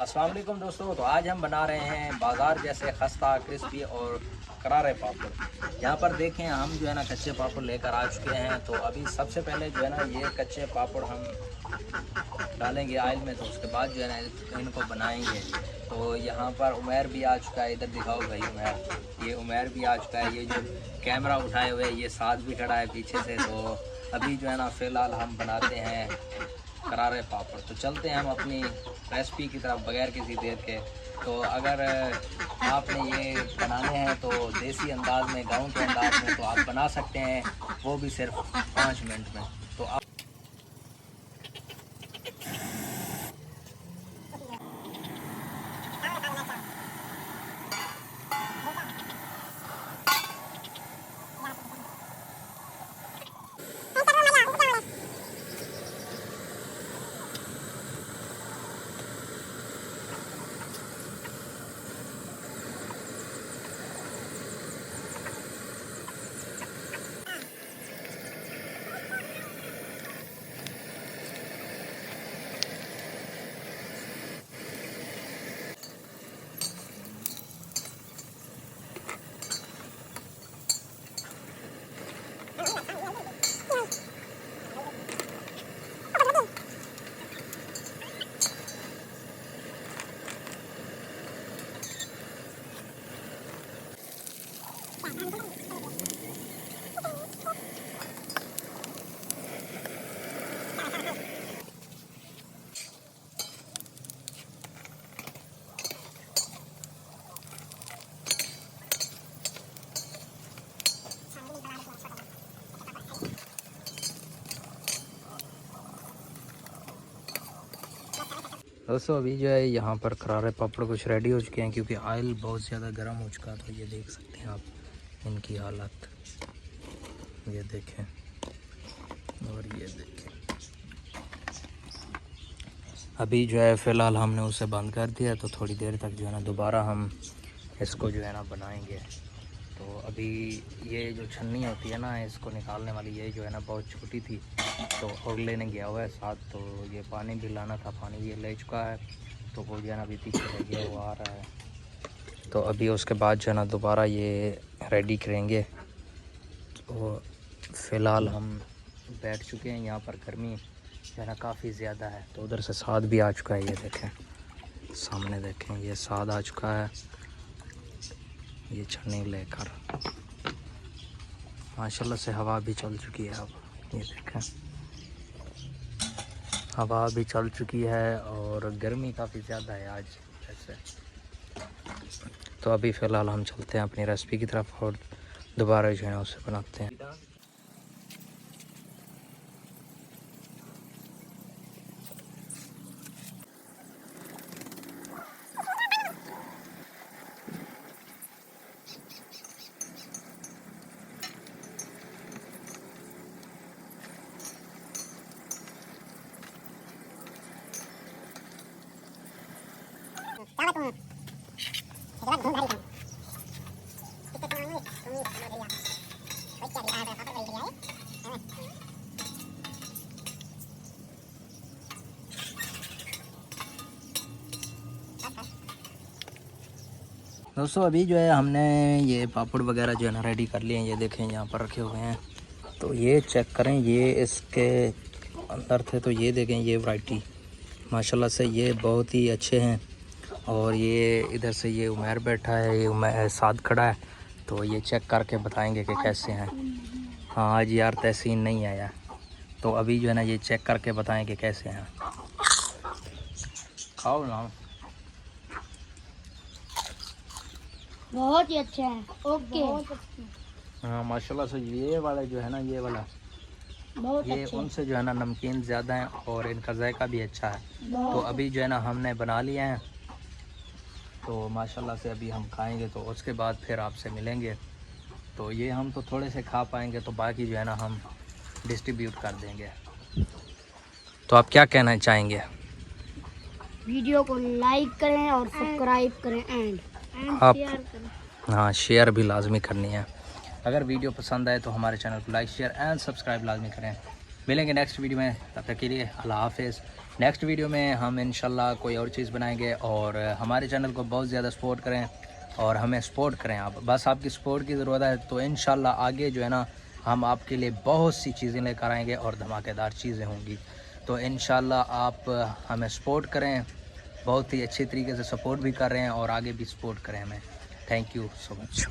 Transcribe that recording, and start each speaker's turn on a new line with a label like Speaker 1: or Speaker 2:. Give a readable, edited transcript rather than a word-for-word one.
Speaker 1: अस्सलाम वालेकुम दोस्तों। तो आज हम बना रहे हैं बाज़ार जैसे खस्ता क्रिस्पी और करारे पापड़। यहाँ पर देखें हम जो है ना कच्चे पापड़ लेकर आ चुके हैं। तो अभी सबसे पहले जो है ना ये कच्चे पापड़ हम डालेंगे ऑयल में, तो उसके बाद जो है ना इनको बनाएंगे। तो यहाँ पर उमैर भी आ चुका है, इधर दिखाओ भाई उमैर, ये उमैर भी आ चुका है। ये जो कैमरा उठाए हुए ये साथ भी खड़ा है पीछे से। तो अभी जो है ना फ़िलहाल हम बनाते हैं करारे पापड़। तो चलते हैं हम अपनी रेसिपी की तरफ बगैर किसी देर के। तो अगर आपने ये बनाने हैं तो देसी अंदाज में, गाँव के अंदाज में, तो आप बना सकते हैं, वो भी सिर्फ 5 मिनट में। तो आप दोस्तों अभी जो है यहाँ पर करारे पापड़ कुछ रेडी हो चुके हैं, क्योंकि ऑयल बहुत ज़्यादा गर्म हो चुका। तो ये देख सकते हैं आप इनकी हालत, ये देखें और ये देखें। अभी जो है फ़िलहाल हमने उसे बंद कर दिया। तो थोड़ी देर तक जो है ना दोबारा हम इसको जो है ना बनाएंगे। तो अभी ये जो छन्नी होती है ना इसको निकालने वाली, ये जो है ना बहुत छोटी थी, तो और लेने गया हुआ है साथ। तो ये पानी भी लाना था, पानी ये ले चुका है। तो वो जो है ना अभी पीछे रह गया, वो आ रहा है। तो अभी उसके बाद जो है ना दोबारा ये रेडी करेंगे। तो फ़िलहाल हम बैठ चुके हैं यहाँ पर, गर्मी जो है ना काफ़ी ज़्यादा है। तो उधर से साद भी आ चुका है, ये देखें सामने, देखें ये साद आ चुका है। ये छन्नी लेकर माशाल्लाह से हवा भी चल चुकी है। अब ये देखें हवा भी चल चुकी है और गर्मी काफ़ी ज़्यादा है आज ऐसे। तो अभी फ़िलहाल हम चलते हैं अपनी रेसिपी की तरफ और दोबारा जो है ना उसे बनाते हैं। दोस्तों अभी जो है हमने ये पापड़ वगैरह जो है ना रेडी कर लिए हैं। ये देखें यहाँ पर रखे हुए हैं। तो ये चेक करें, ये इसके अंदर थे। तो ये देखें ये वैरायटी माशाल्लाह से ये बहुत ही अच्छे हैं। और ये इधर से ये उमैर बैठा है, ये उमैर साद खड़ा है। तो ये चेक करके बताएंगे कि कैसे हैं। हाँ आज यार तहसीन नहीं आया, तो अभी जो है ना ये चेक करके बताएंगे कैसे हैं। खाओ ना।
Speaker 2: बहुत ही अच्छे हैं। ओके।
Speaker 1: हाँ माशाल्लाह से ये वाला जो है ना, ये वाला
Speaker 2: बहुत
Speaker 1: ये
Speaker 2: अच्छे।
Speaker 1: उनसे जो है ना नमकीन ज़्यादा है और इनका जायका भी अच्छा है। तो अभी जो है ना हमने बना लिया है। तो माशाल्लाह से अभी हम खाएंगे, तो उसके बाद फिर आपसे मिलेंगे। तो ये हम तो थोड़े से खा पाएंगे, तो बाकी जो है ना हम डिस्ट्रीब्यूट कर देंगे। तो आप क्या कहना चाहेंगे?
Speaker 2: वीडियो को लाइक करें और सब्सक्राइब करें एंड
Speaker 1: आप
Speaker 2: शेयर करें।
Speaker 1: हाँ शेयर भी लाजमी करनी है। अगर वीडियो पसंद आए तो हमारे चैनल को लाइक शेयर एंड सब्सक्राइब लाजमी करें। मिलेंगे नेक्स्ट वीडियो में, तब तक के लिए अल्लाह हाफिज़। नेक्स्ट वीडियो में हम इंशाल्लाह कोई और चीज़ बनाएंगे, और हमारे चैनल को बहुत ज़्यादा सपोर्ट करें और हमें सपोर्ट करें आप, बस आपकी सपोर्ट की ज़रूरत है। तो इंशाल्लाह आगे जो है ना हम आपके लिए बहुत सी चीज़ें लेकर आएंगे और धमाकेदार चीज़ें होंगी। तो इंशाल्लाह आप हमें सपोर्ट करें, बहुत ही अच्छे तरीके से सपोर्ट भी कर रहे हैं और आगे भी सपोर्ट करें हमें। Thank you so much.